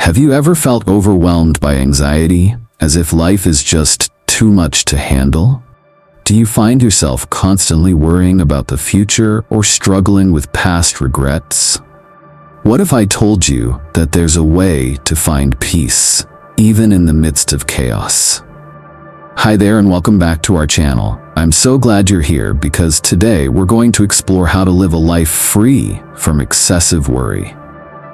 Have you ever felt overwhelmed by anxiety, as if life is just too much to handle? Do you find yourself constantly worrying about the future or struggling with past regrets? What if I told you that there's a way to find peace, even in the midst of chaos? Hi there and welcome back to our channel. I'm so glad you're here because today we're going to explore how to live a life free from excessive worry.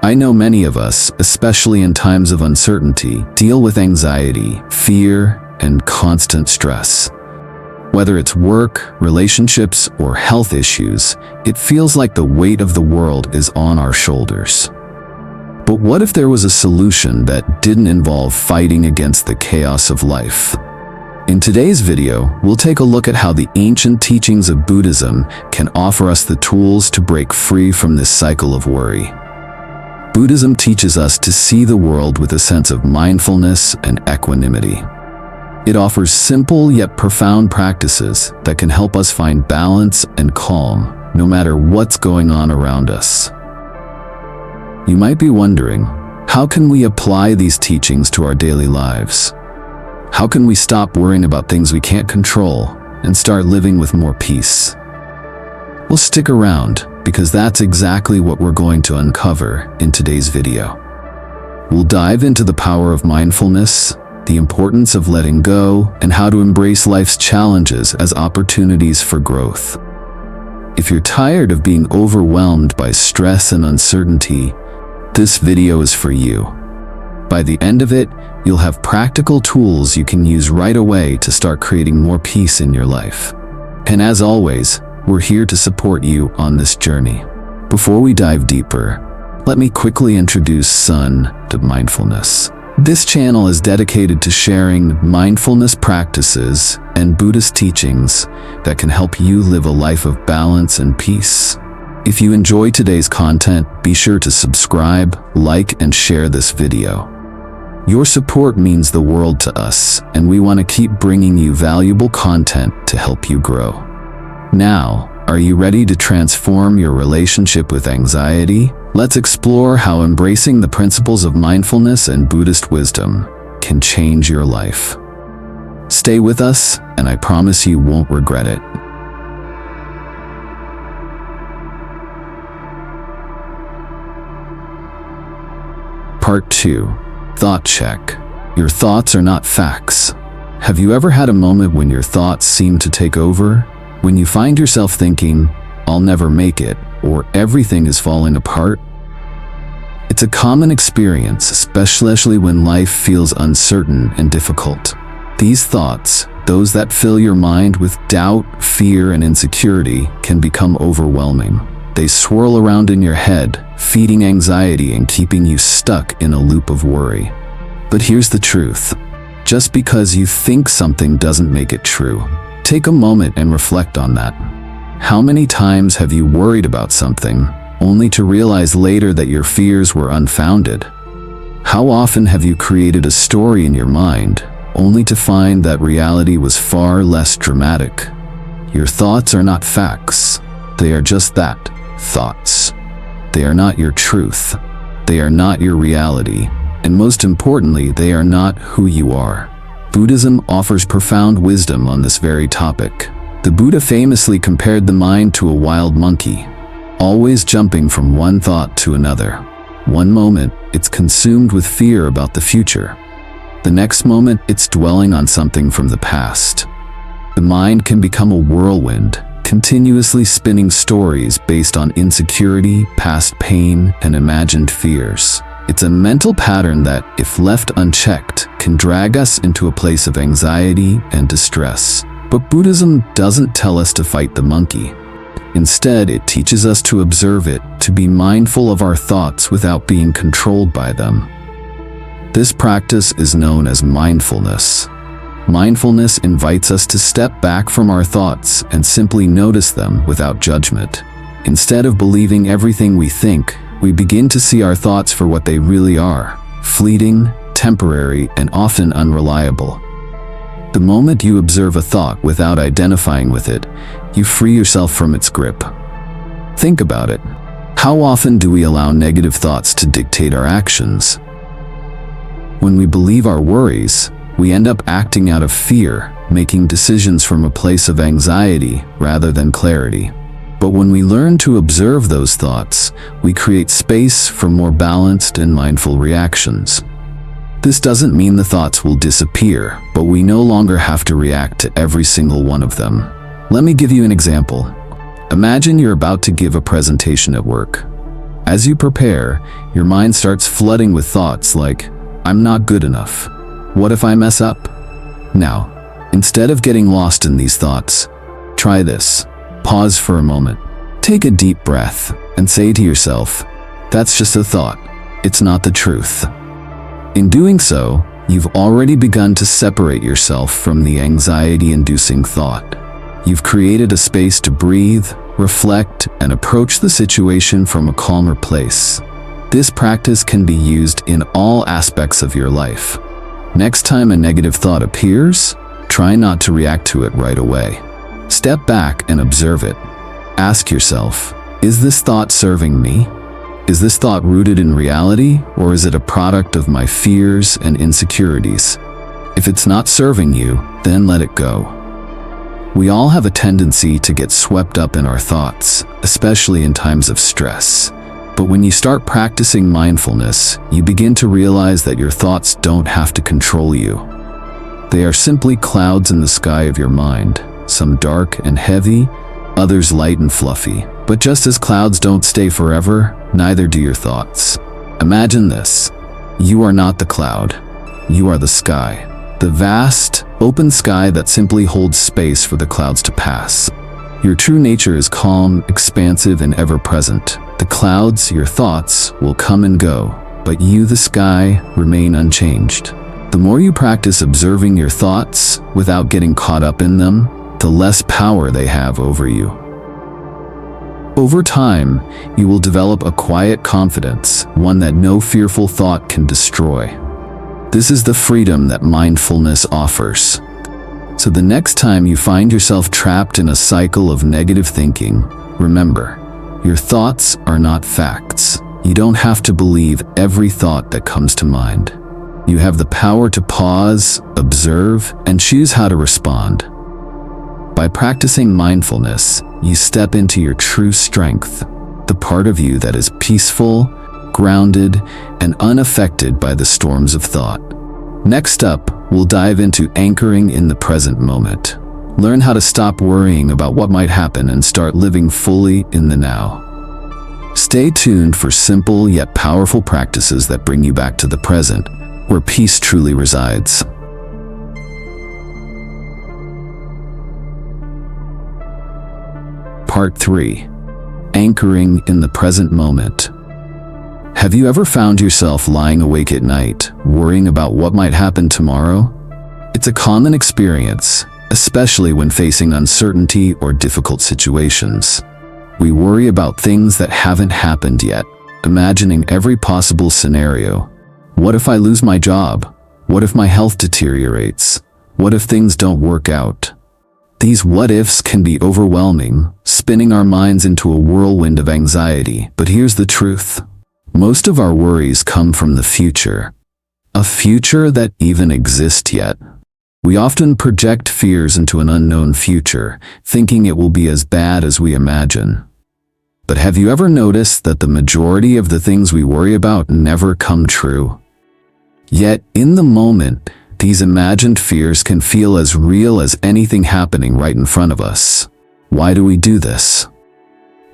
I know many of us, especially in times of uncertainty, deal with anxiety, fear, and constant stress. Whether it's work, relationships, or health issues, it feels like the weight of the world is on our shoulders. But what if there was a solution that didn't involve fighting against the chaos of life? In today's video, we'll take a look at how the ancient teachings of Buddhism can offer us the tools to break free from this cycle of worry. Buddhism teaches us to see the world with a sense of mindfulness and equanimity. It offers simple yet profound practices that can help us find balance and calm, no matter what's going on around us. You might be wondering, how can we apply these teachings to our daily lives? How can we stop worrying about things we can't control and start living with more peace? Well, stick around, because that's exactly what we're going to uncover in today's video. We'll dive into the power of mindfulness, the importance of letting go, and how to embrace life's challenges as opportunities for growth. If you're tired of being overwhelmed by stress and uncertainty, this video is for you. By the end of it, you'll have practical tools you can use right away to start creating more peace in your life. And as always, we're here to support you on this journey. Before we dive deeper, let me quickly introduce Son.Mindfulness. This channel is dedicated to sharing mindfulness practices and Buddhist teachings that can help you live a life of balance and peace. If you enjoy today's content, be sure to subscribe, like, and share this video. Your support means the world to us, and we want to keep bringing you valuable content to help you grow. Now, are you ready to transform your relationship with anxiety? Let's explore how embracing the principles of mindfulness and Buddhist wisdom can change your life. Stay with us, and I promise you won't regret it. Part 2. Thought check. Your thoughts are not facts. Have you ever had a moment when your thoughts seem to take over? When you find yourself thinking, "I'll never make it," or "everything is falling apart"? It's a common experience, especially when life feels uncertain and difficult. These thoughts, those that fill your mind with doubt, fear, and insecurity, can become overwhelming. They swirl around in your head, feeding anxiety and keeping you stuck in a loop of worry. But here's the truth. Just because you think something doesn't make it true. Take a moment and reflect on that. How many times have you worried about something, only to realize later that your fears were unfounded? How often have you created a story in your mind, only to find that reality was far less dramatic? Your thoughts are not facts. They are just that, thoughts. They are not your truth. They are not your reality. And most importantly, they are not who you are. Buddhism offers profound wisdom on this very topic. The Buddha famously compared the mind to a wild monkey, always jumping from one thought to another. One moment, it's consumed with fear about the future. The next moment, it's dwelling on something from the past. The mind can become a whirlwind, continuously spinning stories based on insecurity, past pain, and imagined fears. It's a mental pattern that, if left unchecked, can drag us into a place of anxiety and distress. But Buddhism doesn't tell us to fight the monkey. Instead, it teaches us to observe it, to be mindful of our thoughts without being controlled by them. This practice is known as mindfulness. Mindfulness invites us to step back from our thoughts and simply notice them without judgment. Instead of believing everything we think, we begin to see our thoughts for what they really are: fleeting, temporary, and often unreliable. The moment you observe a thought without identifying with it, you free yourself from its grip. Think about it. How often do we allow negative thoughts to dictate our actions? When we believe our worries, we end up acting out of fear, making decisions from a place of anxiety rather than clarity. But when we learn to observe those thoughts, we create space for more balanced and mindful reactions. This doesn't mean the thoughts will disappear, but we no longer have to react to every single one of them. Let me give you an example. Imagine you're about to give a presentation at work. As you prepare, your mind starts flooding with thoughts like, "I'm not good enough. What if I mess up?" Now, instead of getting lost in these thoughts, try this. Pause for a moment. Take a deep breath and say to yourself, "That's just a thought. It's not the truth." In doing so, you've already begun to separate yourself from the anxiety-inducing thought. You've created a space to breathe, reflect, and approach the situation from a calmer place. This practice can be used in all aspects of your life. Next time a negative thought appears, try not to react to it right away. Step back and observe it. Ask yourself, is this thought serving me? Is this thought rooted in reality, or is it a product of my fears and insecurities? If it's not serving you, then let it go. We all have a tendency to get swept up in our thoughts, especially in times of stress. But when you start practicing mindfulness, you begin to realize that your thoughts don't have to control you. They are simply clouds in the sky of your mind, some dark and heavy, others light and fluffy. But just as clouds don't stay forever, neither do your thoughts. Imagine this. You are not the cloud. You are the sky. The vast, open sky that simply holds space for the clouds to pass. Your true nature is calm, expansive, and ever-present. The clouds, your thoughts, will come and go, but you, the sky, remain unchanged. The more you practice observing your thoughts without getting caught up in them, the less power they have over you. Over time, you will develop a quiet confidence, one that no fearful thought can destroy. This is the freedom that mindfulness offers. So the next time you find yourself trapped in a cycle of negative thinking, remember, your thoughts are not facts. You don't have to believe every thought that comes to mind. You have the power to pause, observe, and choose how to respond. By practicing mindfulness, you step into your true strength, the part of you that is peaceful, grounded, and unaffected by the storms of thought. Next up, we'll dive into anchoring in the present moment. Learn how to stop worrying about what might happen and start living fully in the now. Stay tuned for simple yet powerful practices that bring you back to the present, where peace truly resides. Part 3. Anchoring in the present moment. Have you ever found yourself lying awake at night, worrying about what might happen tomorrow? It's a common experience, especially when facing uncertainty or difficult situations. We worry about things that haven't happened yet, imagining every possible scenario. What if I lose my job? What if my health deteriorates? What if things don't work out? These what-ifs can be overwhelming, spinning our minds into a whirlwind of anxiety. But here's the truth. Most of our worries come from the future. A future that even exists yet. We often project fears into an unknown future, thinking it will be as bad as we imagine. But have you ever noticed that the majority of the things we worry about never come true? Yet, in the moment, these imagined fears can feel as real as anything happening right in front of us. Why do we do this?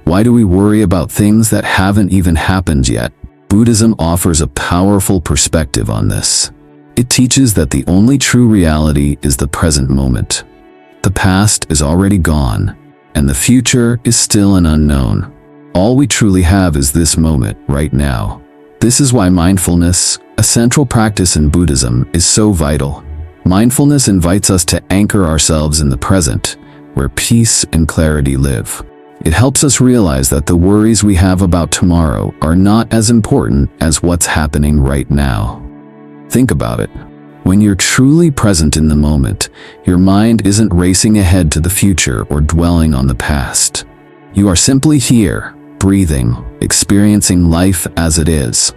Why do we worry about things that haven't even happened yet? Buddhism offers a powerful perspective on this. It teaches that the only true reality is the present moment. The past is already gone, and the future is still an unknown. All we truly have is this moment, right now. This is why mindfulness, a central practice in Buddhism, is so vital. Mindfulness invites us to anchor ourselves in the present, where peace and clarity live. It helps us realize that the worries we have about tomorrow are not as important as what's happening right now. Think about it. When you're truly present in the moment, your mind isn't racing ahead to the future or dwelling on the past. You are simply here, breathing, experiencing life as it is.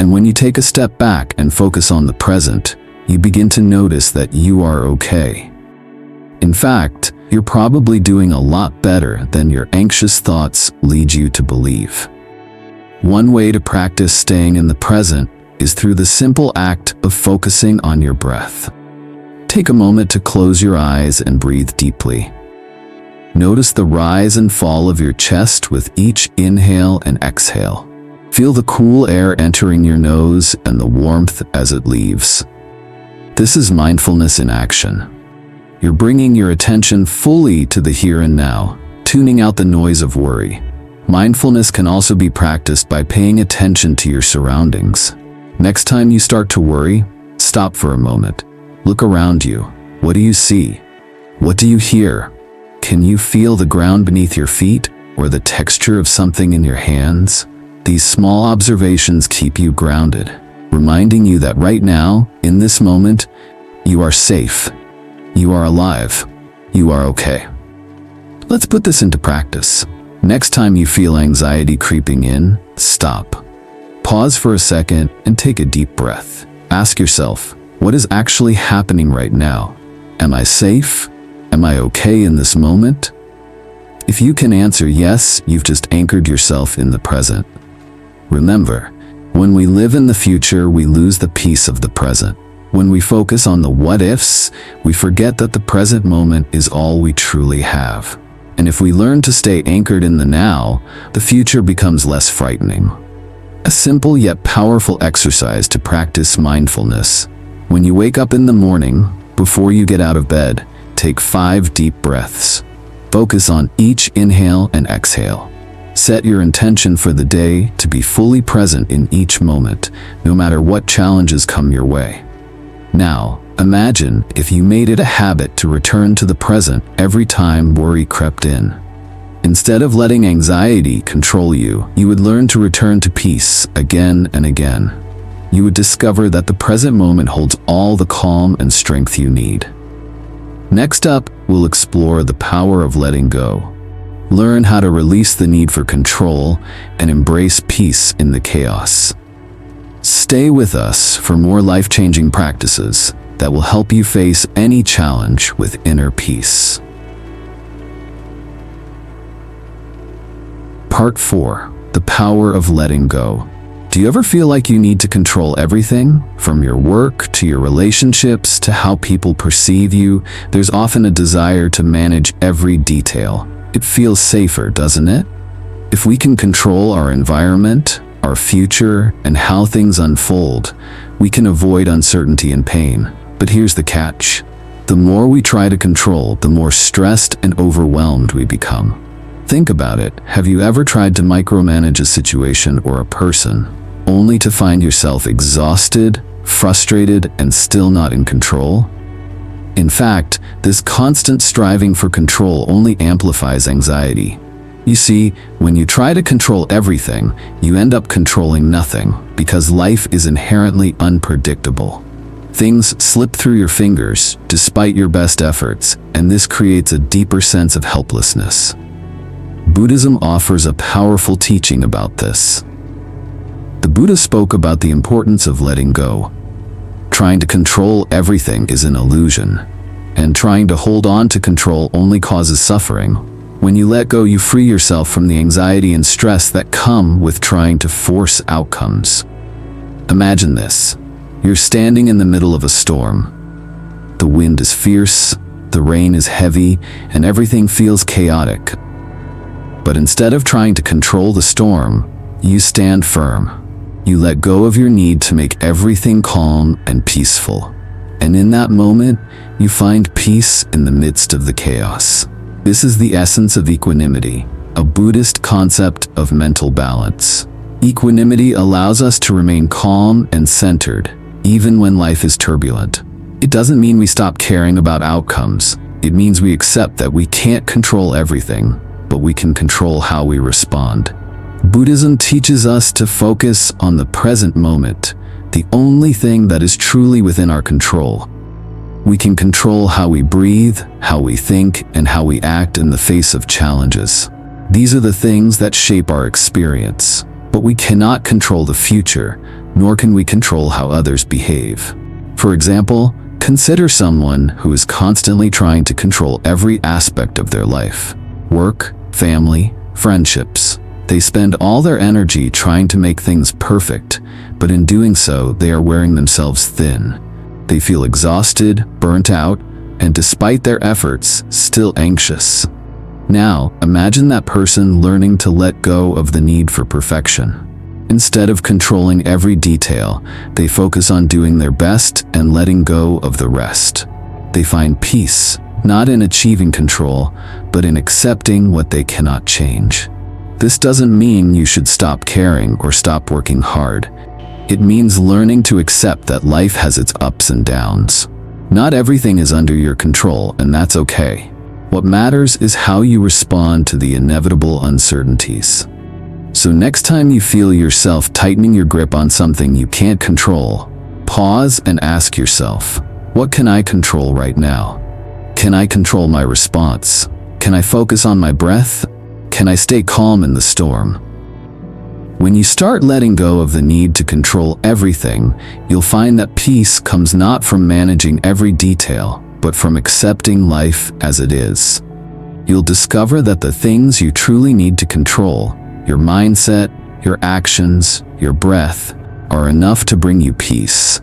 And when you take a step back and focus on the present, you begin to notice that you are okay. In fact, you're probably doing a lot better than your anxious thoughts lead you to believe. One way to practice staying in the present is through the simple act of focusing on your breath. Take a moment to close your eyes and breathe deeply. Notice the rise and fall of your chest with each inhale and exhale. Feel the cool air entering your nose and the warmth as it leaves. This is mindfulness in action. You're bringing your attention fully to the here and now, tuning out the noise of worry. Mindfulness can also be practiced by paying attention to your surroundings. Next time you start to worry, stop for a moment. Look around you. What do you see? What do you hear? Can you feel the ground beneath your feet or the texture of something in your hands? These small observations keep you grounded, reminding you that right now, in this moment, you are safe. You are alive. You are okay. Let's put this into practice. Next time you feel anxiety creeping in, stop. Pause for a second and take a deep breath. Ask yourself, what is actually happening right now? Am I safe? Am I okay in this moment? If you can answer yes, you've just anchored yourself in the present. Remember, when we live in the future, we lose the peace of the present. When we focus on the what-ifs, we forget that the present moment is all we truly have. And if we learn to stay anchored in the now, the future becomes less frightening. A simple yet powerful exercise to practice mindfulness. When you wake up in the morning, before you get out of bed, take 5 deep breaths. Focus on each inhale and exhale. Set your intention for the day to be fully present in each moment, no matter what challenges come your way. Now, imagine if you made it a habit to return to the present every time worry crept in. Instead of letting anxiety control you, you would learn to return to peace again and again. You would discover that the present moment holds all the calm and strength you need. Next up, we'll explore the power of letting go. Learn how to release the need for control and embrace peace in the chaos. Stay with us for more life-changing practices that will help you face any challenge with inner peace. Part 4. The power of letting go. Do you ever feel like you need to control everything? From your work to your relationships to how people perceive you, there's often a desire to manage every detail. It feels safer, doesn't it? If we can control our environment, our future, and how things unfold, we can avoid uncertainty and pain. But here's the catch. The more we try to control, the more stressed and overwhelmed we become. Think about it. Have you ever tried to micromanage a situation or a person, only to find yourself exhausted, frustrated, and still not in control? In fact, this constant striving for control only amplifies anxiety. You see, when you try to control everything, you end up controlling nothing, because life is inherently unpredictable. Things slip through your fingers, despite your best efforts, and this creates a deeper sense of helplessness. Buddhism offers a powerful teaching about this. The Buddha spoke about the importance of letting go. Trying to control everything is an illusion, and trying to hold on to control only causes suffering. When you let go, you free yourself from the anxiety and stress that come with trying to force outcomes. Imagine this. You're standing in the middle of a storm. The wind is fierce, the rain is heavy, and everything feels chaotic. But instead of trying to control the storm, you stand firm. You let go of your need to make everything calm and peaceful. And in that moment, you find peace in the midst of the chaos. This is the essence of equanimity, a Buddhist concept of mental balance. Equanimity allows us to remain calm and centered, even when life is turbulent. It doesn't mean we stop caring about outcomes. It means we accept that we can't control everything, but we can control how we respond. Buddhism teaches us to focus on the present moment, the only thing that is truly within our control. We can control how we breathe, how we think, and how we act in the face of challenges. These are the things that shape our experience. But we cannot control the future, nor can we control how others behave. For example, consider someone who is constantly trying to control every aspect of their life: work, family, friendships. They spend all their energy trying to make things perfect, but in doing so, they are wearing themselves thin. They feel exhausted, burnt out, and despite their efforts, still anxious. Now, imagine that person learning to let go of the need for perfection. Instead of controlling every detail, they focus on doing their best and letting go of the rest. They find peace, not in achieving control, but in accepting what they cannot change. This doesn't mean you should stop caring or stop working hard. It means learning to accept that life has its ups and downs. Not everything is under your control, and that's okay. What matters is how you respond to the inevitable uncertainties. So next time you feel yourself tightening your grip on something you can't control, pause and ask yourself, what can I control right now? Can I control my response? Can I focus on my breath? Can I stay calm in the storm? When you start letting go of the need to control everything, you'll find that peace comes not from managing every detail, but from accepting life as it is. You'll discover that the things you truly need to control, your mindset, your actions, your breath, are enough to bring you peace,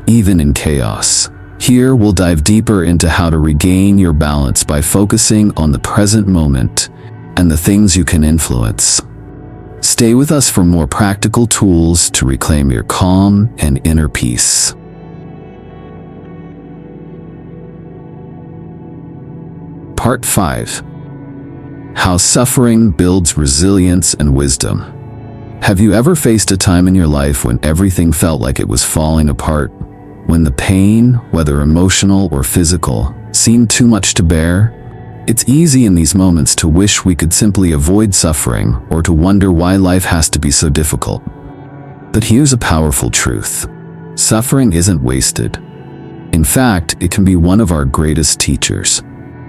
even in chaos. Here we'll dive deeper into how to regain your balance by focusing on the present moment and the things you can influence. Stay with us for more practical tools to reclaim your calm and inner peace. Part 5. How suffering builds resilience and wisdom. Have you ever faced a time in your life when everything felt like it was falling apart? When the pain, whether emotional or physical, seemed too much to bear? It's easy in these moments to wish we could simply avoid suffering or to wonder why life has to be so difficult. But here's a powerful truth. Suffering isn't wasted. In fact, it can be one of our greatest teachers.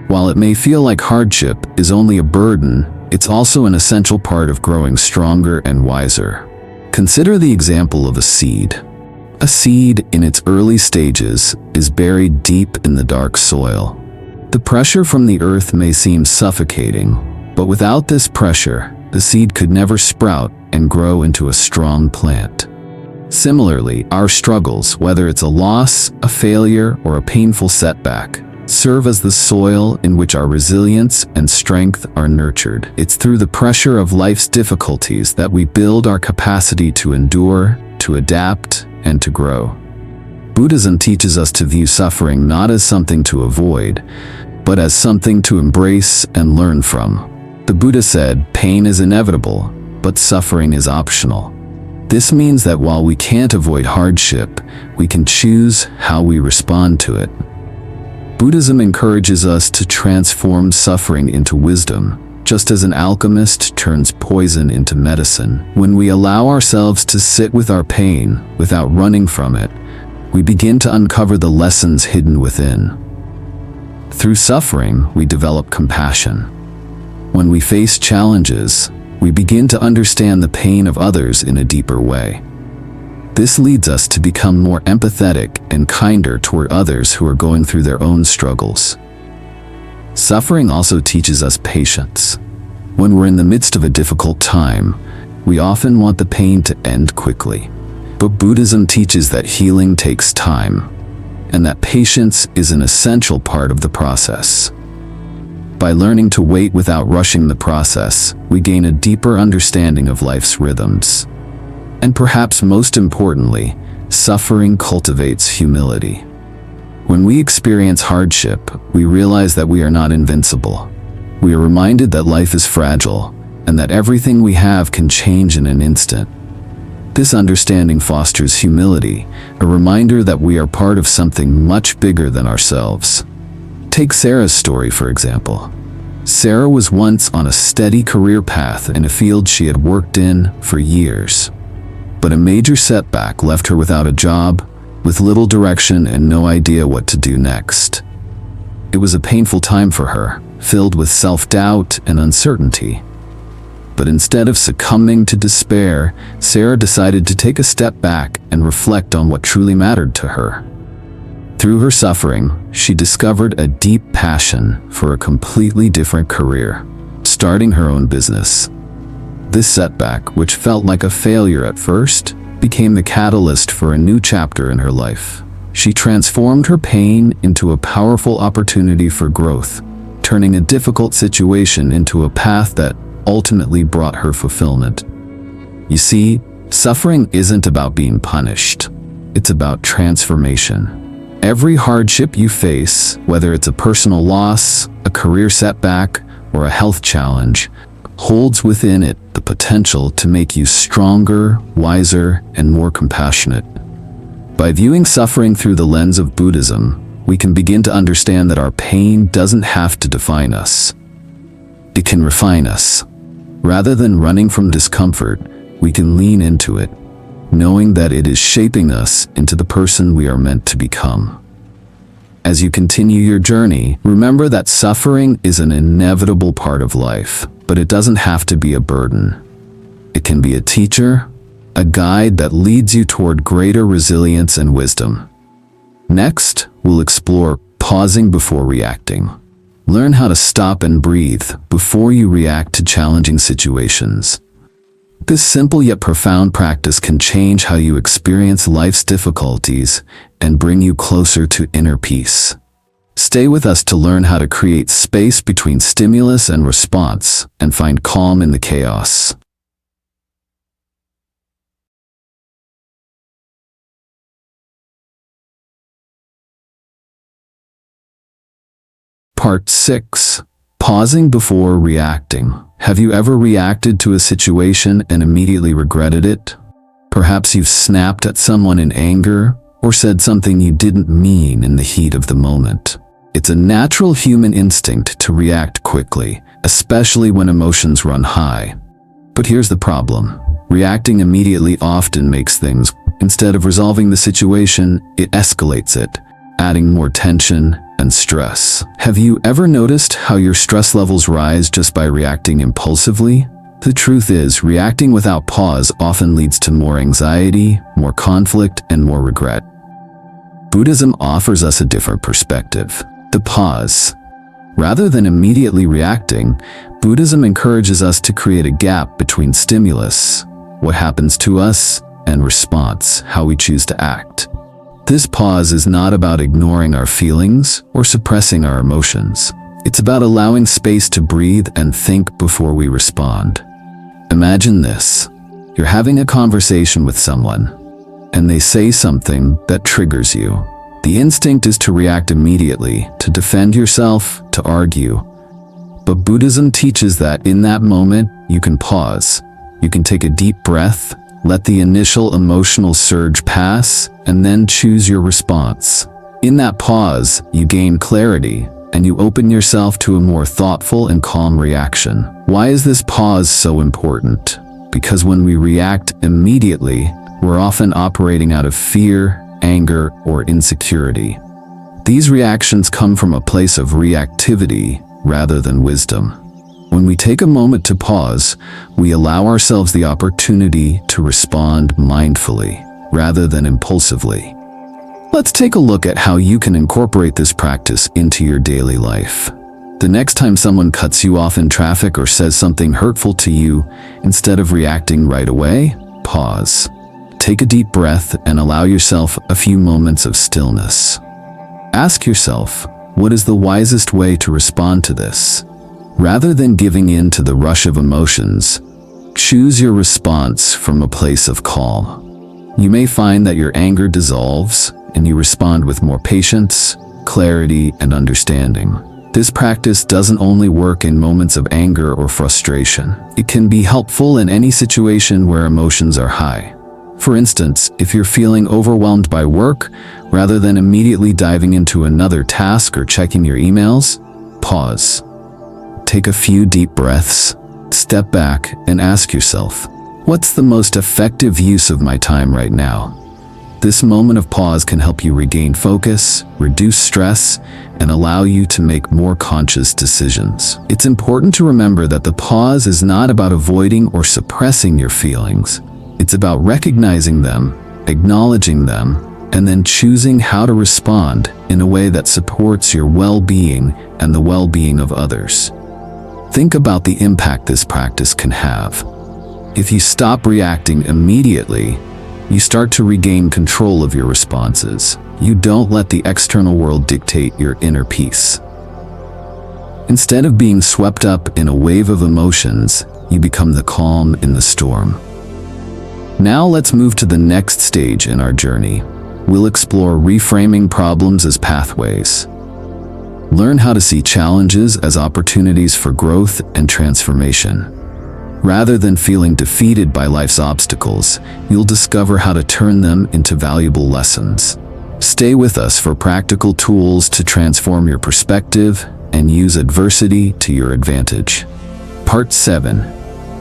While it may feel like hardship is only a burden, it's also an essential part of growing stronger and wiser. Consider the example of a seed. A seed, in its early stages, is buried deep in the dark soil. The pressure from the earth may seem suffocating, but without this pressure, the seed could never sprout and grow into a strong plant. Similarly, our struggles, whether it's a loss, a failure, or a painful setback, serve as the soil in which our resilience and strength are nurtured. It's through the pressure of life's difficulties that we build our capacity to endure, to adapt, and to grow. Buddhism teaches us to view suffering not as something to avoid, but as something to embrace and learn from. The Buddha said, "Pain is inevitable, but suffering is optional." This means that while we can't avoid hardship, we can choose how we respond to it. Buddhism encourages us to transform suffering into wisdom, just as an alchemist turns poison into medicine. When we allow ourselves to sit with our pain without running from it, we begin to uncover the lessons hidden within. Through suffering, we develop compassion. When we face challenges, we begin to understand the pain of others in a deeper way. This leads us to become more empathetic and kinder toward others who are going through their own struggles. Suffering also teaches us patience. When we're in the midst of a difficult time, we often want the pain to end quickly. But Buddhism teaches that healing takes time, and that patience is an essential part of the process. By learning to wait without rushing the process, we gain a deeper understanding of life's rhythms. And perhaps most importantly, suffering cultivates humility. When we experience hardship, we realize that we are not invincible. We are reminded that life is fragile, and that everything we have can change in an instant. This understanding fosters humility, a reminder that we are part of something much bigger than ourselves. Take Sarah's story, for example. Sarah was once on a steady career path in a field she had worked in for years. But a major setback left her without a job, with little direction and no idea what to do next. It was a painful time for her, filled with self-doubt and uncertainty. But instead of succumbing to despair, Sarah decided to take a step back and reflect on what truly mattered to her. Through her suffering, she discovered a deep passion for a completely different career, starting her own business. This setback, which felt like a failure at first, became the catalyst for a new chapter in her life. She transformed her pain into a powerful opportunity for growth, turning a difficult situation into a path that ultimately brought her fulfillment. You see, suffering isn't about being punished. It's about transformation. Every hardship you face, whether it's a personal loss, a career setback, or a health challenge, holds within it the potential to make you stronger, wiser, and more compassionate. By viewing suffering through the lens of Buddhism, we can begin to understand that our pain doesn't have to define us. It can refine us. Rather than running from discomfort, we can lean into it, knowing that it is shaping us into the person we are meant to become. As you continue your journey, remember that suffering is an inevitable part of life, but it doesn't have to be a burden. It can be a teacher, a guide that leads you toward greater resilience and wisdom. Next, we'll explore pausing before reacting. Learn how to stop and breathe before you react to challenging situations. This simple yet profound practice can change how you experience life's difficulties and bring you closer to inner peace. Stay with us to learn how to create space between stimulus and response and find calm in the chaos. Part 6. Pausing before reacting. Have you ever reacted to a situation and immediately regretted it? Perhaps you've snapped at someone in anger or said something you didn't mean in the heat of the moment. It's a natural human instinct to react quickly, especially when emotions run high. But here's the problem. Reacting immediately often makes things. Instead of resolving the situation, it escalates it, adding more tension and stress. Have you ever noticed how your stress levels rise just by reacting impulsively? The truth is, reacting without pause often leads to more anxiety, more conflict, and more regret. Buddhism offers us a different perspective. The pause. Rather than immediately reacting, Buddhism encourages us to create a gap between stimulus, what happens to us, and response, how we choose to act. This pause is not about ignoring our feelings or suppressing our emotions. It's about allowing space to breathe and think before we respond. Imagine this. You're having a conversation with someone, and they say something that triggers you. The instinct is to react immediately, to defend yourself, to argue. But Buddhism teaches that in that moment, you can pause. You can take a deep breath, let the initial emotional surge pass, and then choose your response. In that pause, you gain clarity, and you open yourself to a more thoughtful and calm reaction. Why is this pause so important? Because when we react immediately, we're often operating out of fear, anger, or insecurity. These reactions come from a place of reactivity rather than wisdom. When we take a moment to pause, we allow ourselves the opportunity to respond mindfully rather than impulsively. Let's take a look at how you can incorporate this practice into your daily life. The next time someone cuts you off in traffic or says something hurtful to you, instead of reacting right away, pause. Take a deep breath and allow yourself a few moments of stillness. Ask yourself, what is the wisest way to respond to this? Rather than giving in to the rush of emotions, choose your response from a place of calm. You may find that your anger dissolves and you respond with more patience, clarity, and understanding. This practice doesn't only work in moments of anger or frustration. It can be helpful in any situation where emotions are high. For instance, if you're feeling overwhelmed by work, rather than immediately diving into another task or checking your emails, pause. Take a few deep breaths, step back, and ask yourself, what's the most effective use of my time right now? This moment of pause can help you regain focus, reduce stress, and allow you to make more conscious decisions. It's important to remember that the pause is not about avoiding or suppressing your feelings. It's about recognizing them, acknowledging them, and then choosing how to respond in a way that supports your well-being and the well-being of others. Think about the impact this practice can have. If you stop reacting immediately, you start to regain control of your responses. You don't let the external world dictate your inner peace. Instead of being swept up in a wave of emotions, you become the calm in the storm. Now let's move to the next stage in our journey. We'll explore reframing problems as pathways. Learn how to see challenges as opportunities for growth and transformation. Rather than feeling defeated by life's obstacles, you'll discover how to turn them into valuable lessons. Stay with us for practical tools to transform your perspective and use adversity to your advantage. Part 7.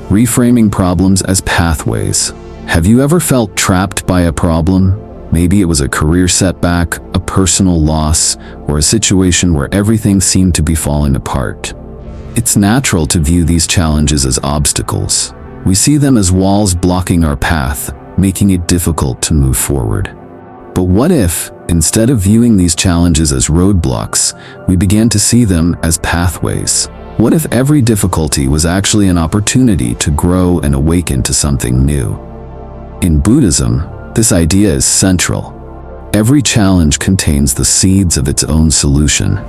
Reframing problems as pathways. Have you ever felt trapped by a problem? Maybe it was a career setback, a personal loss, or a situation where everything seemed to be falling apart. It's natural to view these challenges as obstacles. We see them as walls blocking our path, making it difficult to move forward. But what if, instead of viewing these challenges as roadblocks, we began to see them as pathways? What if every difficulty was actually an opportunity to grow and awaken to something new? In Buddhism, this idea is central. Every challenge contains the seeds of its own solution.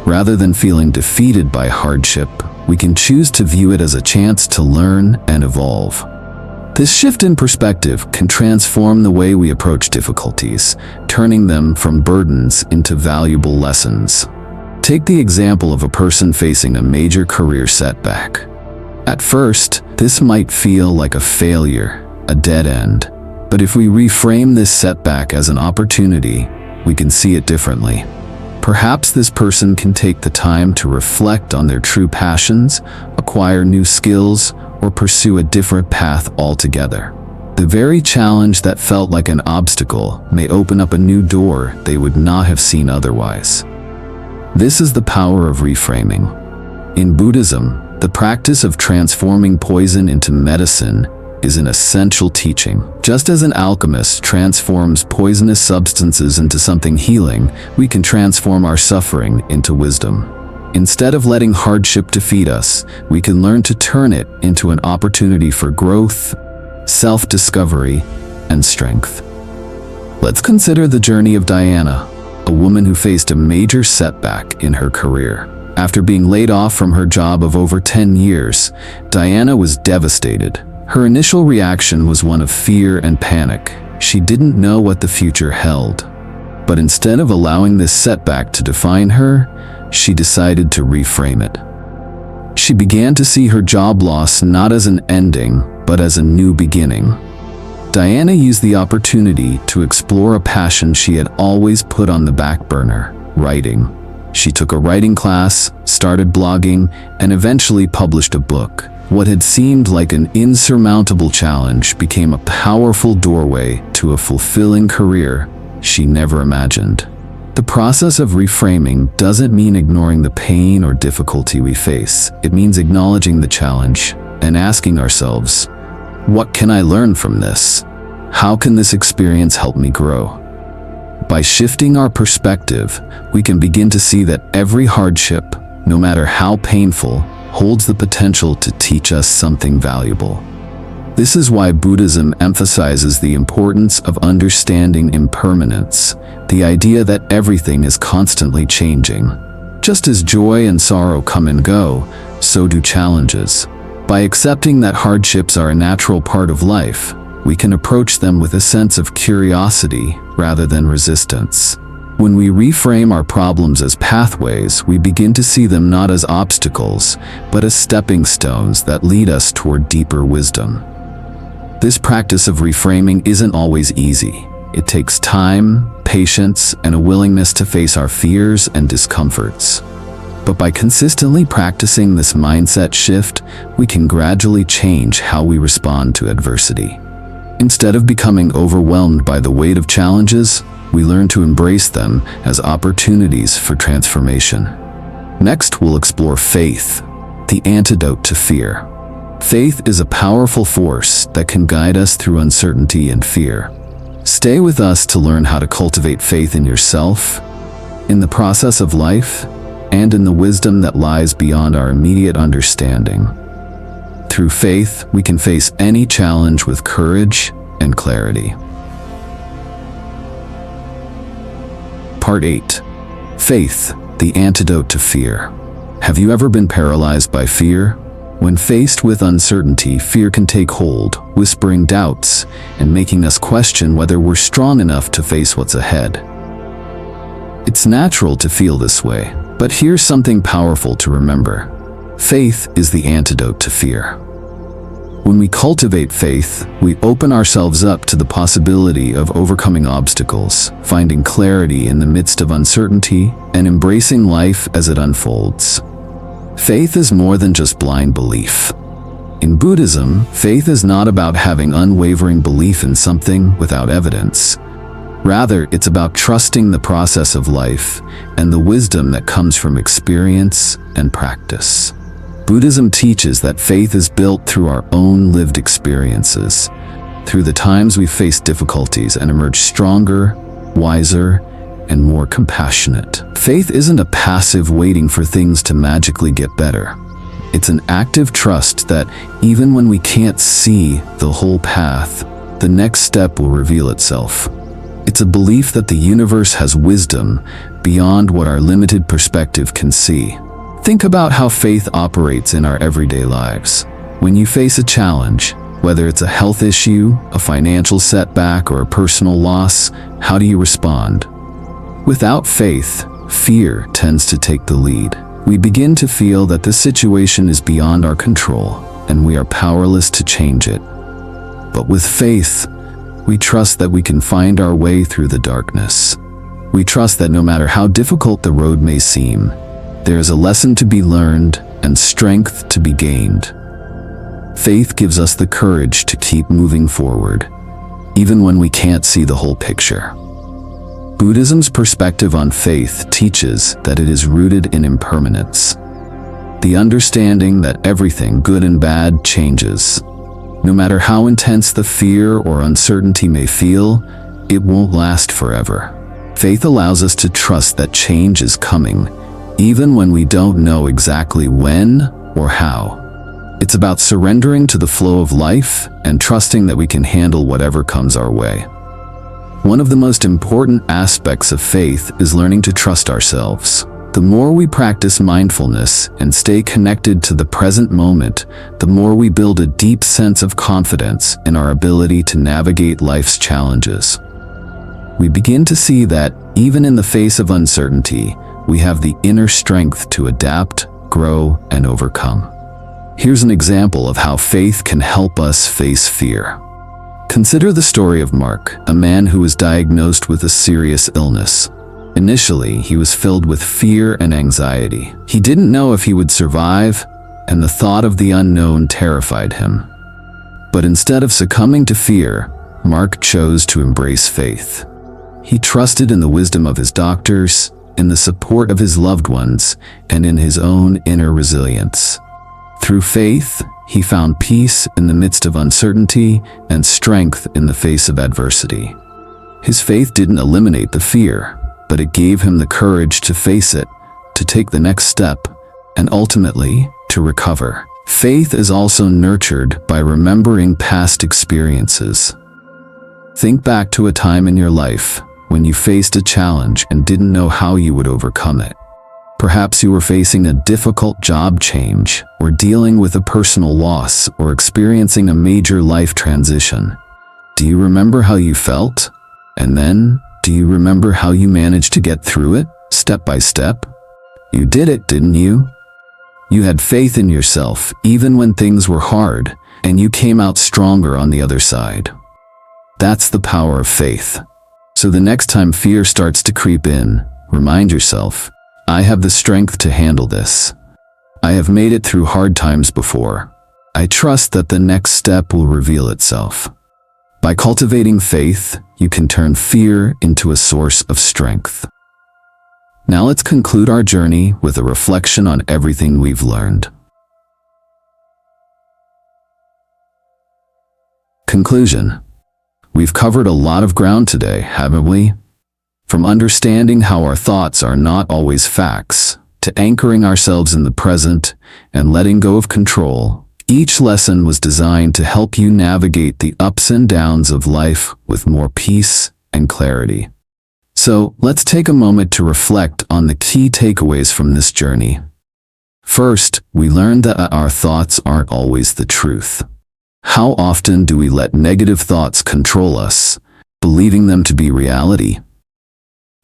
Rather than feeling defeated by hardship, we can choose to view it as a chance to learn and evolve. This shift in perspective can transform the way we approach difficulties, turning them from burdens into valuable lessons. Take the example of a person facing a major career setback. At first, this might feel like a failure, a dead end. But if we reframe this setback as an opportunity, we can see it differently. Perhaps this person can take the time to reflect on their true passions, acquire new skills, or pursue a different path altogether. The very challenge that felt like an obstacle may open up a new door they would not have seen otherwise. This is the power of reframing. In Buddhism, the practice of transforming poison into medicine is an essential teaching. Just as an alchemist transforms poisonous substances into something healing, we can transform our suffering into wisdom. Instead of letting hardship defeat us, we can learn to turn it into an opportunity for growth, self-discovery, and strength. Let's consider the journey of Diana, a woman who faced a major setback in her career. After being laid off from her job of over 10 years, Diana was devastated. Her initial reaction was one of fear and panic. She didn't know what the future held. But instead of allowing this setback to define her, she decided to reframe it. She began to see her job loss not as an ending, but as a new beginning. Diana used the opportunity to explore a passion she had always put on the back burner: writing. She took a writing class, started blogging, and eventually published a book. What had seemed like an insurmountable challenge became a powerful doorway to a fulfilling career she never imagined. The process of reframing doesn't mean ignoring the pain or difficulty we face. It means acknowledging the challenge and asking ourselves, what can I learn from this? How can this experience help me grow? By shifting our perspective, we can begin to see that every hardship, no matter how painful, holds the potential to teach us something valuable. This is why Buddhism emphasizes the importance of understanding impermanence, the idea that everything is constantly changing. Just as joy and sorrow come and go, so do challenges. By accepting that hardships are a natural part of life, we can approach them with a sense of curiosity rather than resistance. When we reframe our problems as pathways, we begin to see them not as obstacles, but as stepping stones that lead us toward deeper wisdom. This practice of reframing isn't always easy. It takes time, patience, and a willingness to face our fears and discomforts. But by consistently practicing this mindset shift, we can gradually change how we respond to adversity. Instead of becoming overwhelmed by the weight of challenges, we learn to embrace them as opportunities for transformation. Next, we'll explore faith, the antidote to fear. Faith is a powerful force that can guide us through uncertainty and fear. Stay with us to learn how to cultivate faith in yourself, in the process of life, and in the wisdom that lies beyond our immediate understanding. Through faith, we can face any challenge with courage and clarity. Part 8. Faith, the antidote to fear. Have you ever been paralyzed by fear? When faced with uncertainty, fear can take hold, whispering doubts and making us question whether we're strong enough to face what's ahead. It's natural to feel this way, but here's something powerful to remember. Faith is the antidote to fear. When we cultivate faith, we open ourselves up to the possibility of overcoming obstacles, finding clarity in the midst of uncertainty, and embracing life as it unfolds. Faith is more than just blind belief. In Buddhism, faith is not about having unwavering belief in something without evidence. Rather, it's about trusting the process of life and the wisdom that comes from experience and practice. Buddhism teaches that faith is built through our own lived experiences, through the times we face difficulties and emerge stronger, wiser, and more compassionate. Faith isn't a passive waiting for things to magically get better. It's an active trust that even when we can't see the whole path, the next step will reveal itself. It's a belief that the universe has wisdom beyond what our limited perspective can see. Think about how faith operates in our everyday lives. When you face a challenge, whether it's a health issue, a financial setback, or a personal loss, how do you respond? Without faith, fear tends to take the lead. We begin to feel that the situation is beyond our control, and we are powerless to change it. But with faith, we trust that we can find our way through the darkness. We trust that no matter how difficult the road may seem, there is a lesson to be learned and strength to be gained. Faith gives us the courage to keep moving forward, even when we can't see the whole picture. Buddhism's perspective on faith teaches that it is rooted in impermanence, the understanding that everything good and bad changes. No matter how intense the fear or uncertainty may feel, it won't last forever. Faith allows us to trust that change is coming, even when we don't know exactly when or how. It's about surrendering to the flow of life and trusting that we can handle whatever comes our way. One of the most important aspects of faith is learning to trust ourselves. The more we practice mindfulness and stay connected to the present moment, the more we build a deep sense of confidence in our ability to navigate life's challenges. We begin to see that, even in the face of uncertainty, we have the inner strength to adapt, grow, and overcome. Here's an example of how faith can help us face fear. Consider the story of Mark, a man who was diagnosed with a serious illness. Initially, he was filled with fear and anxiety. He didn't know if he would survive, and the thought of the unknown terrified him. But instead of succumbing to fear, Mark chose to embrace faith. He trusted in the wisdom of his doctors, in the support of his loved ones, and in his own inner resilience. Through faith, he found peace in the midst of uncertainty and strength in the face of adversity. His faith didn't eliminate the fear, but it gave him the courage to face it, to take the next step, and ultimately, to recover. Faith is also nurtured by remembering past experiences. Think back to a time in your life when you faced a challenge and didn't know how you would overcome it. Perhaps you were facing a difficult job change, or dealing with a personal loss, or experiencing a major life transition. Do you remember how you felt? And then, do you remember how you managed to get through it, step by step? You did it, didn't you? You had faith in yourself, even when things were hard, and you came out stronger on the other side. That's the power of faith. So the next time fear starts to creep in, remind yourself, I have the strength to handle this. I have made it through hard times before. I trust that the next step will reveal itself. By cultivating faith, you can turn fear into a source of strength. Now let's conclude our journey with a reflection on everything we've learned. Conclusion. We've covered a lot of ground today, haven't we? From understanding how our thoughts are not always facts, to anchoring ourselves in the present and letting go of control, each lesson was designed to help you navigate the ups and downs of life with more peace and clarity. So, let's take a moment to reflect on the key takeaways from this journey. First, we learned that our thoughts aren't always the truth. How often do we let negative thoughts control us, believing them to be reality?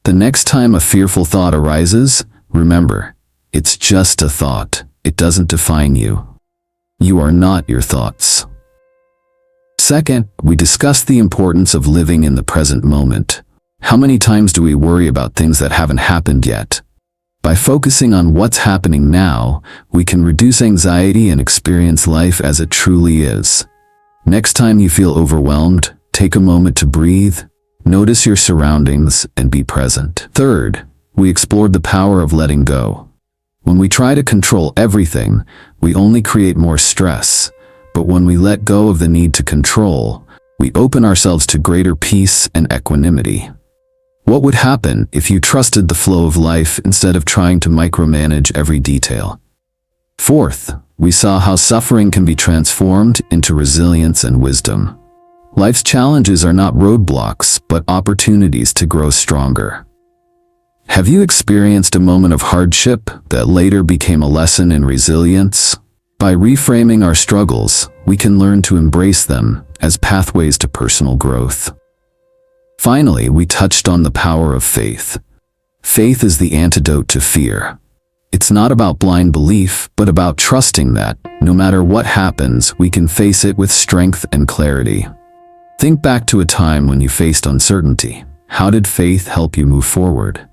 The next time a fearful thought arises, remember, it's just a thought. It doesn't define you. You are not your thoughts. Second, we discussed the importance of living in the present moment. How many times do we worry about things that haven't happened yet? By focusing on what's happening now, we can reduce anxiety and experience life as it truly is. Next time you feel overwhelmed, take a moment to breathe, notice your surroundings, and be present. Third, we explored the power of letting go. When we try to control everything, we only create more stress. But when we let go of the need to control, we open ourselves to greater peace and equanimity. What would happen if you trusted the flow of life instead of trying to micromanage every detail? Fourth, we saw how suffering can be transformed into resilience and wisdom. Life's challenges are not roadblocks, but opportunities to grow stronger. Have you experienced a moment of hardship that later became a lesson in resilience? By reframing our struggles, we can learn to embrace them as pathways to personal growth. Finally, we touched on the power of faith. Faith is the antidote to fear. It's not about blind belief, but about trusting that, no matter what happens, we can face it with strength and clarity. Think back to a time when you faced uncertainty. How did faith help you move forward?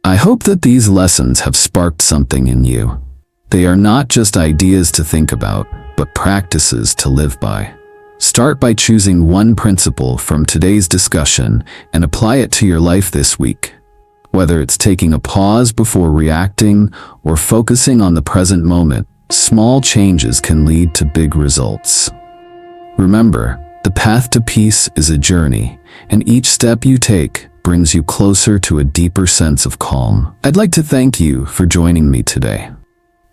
I hope that these lessons have sparked something in you. They are not just ideas to think about, but practices to live by. Start by choosing one principle from today's discussion and apply it to your life this week. Whether it's taking a pause before reacting or focusing on the present moment, small changes can lead to big results. Remember, the path to peace is a journey, and each step you take brings you closer to a deeper sense of calm. I'd like to thank you for joining me today.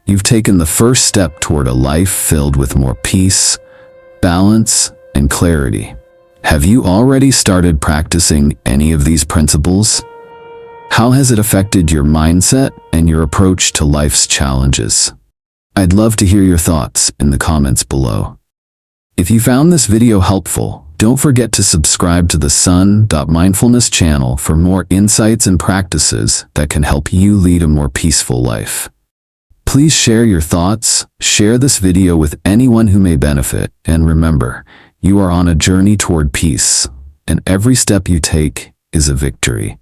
You've taken the first step toward a life filled with more peace, balance, and clarity. Have you already started practicing any of these principles? How has it affected your mindset and your approach to life's challenges? I'd love to hear your thoughts in the comments below. If you found this video helpful, don't forget to subscribe to the Son.Mindfulness channel for more insights and practices that can help you lead a more peaceful life. Please share your thoughts, share this video with anyone who may benefit, and remember, you are on a journey toward peace, and every step you take is a victory.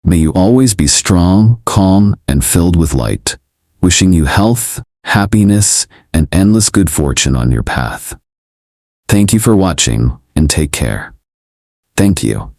May you always be strong, calm, and filled with light. Wishing you health, happiness, and endless good fortune on your path. Thank you for watching, and take care. Thank you.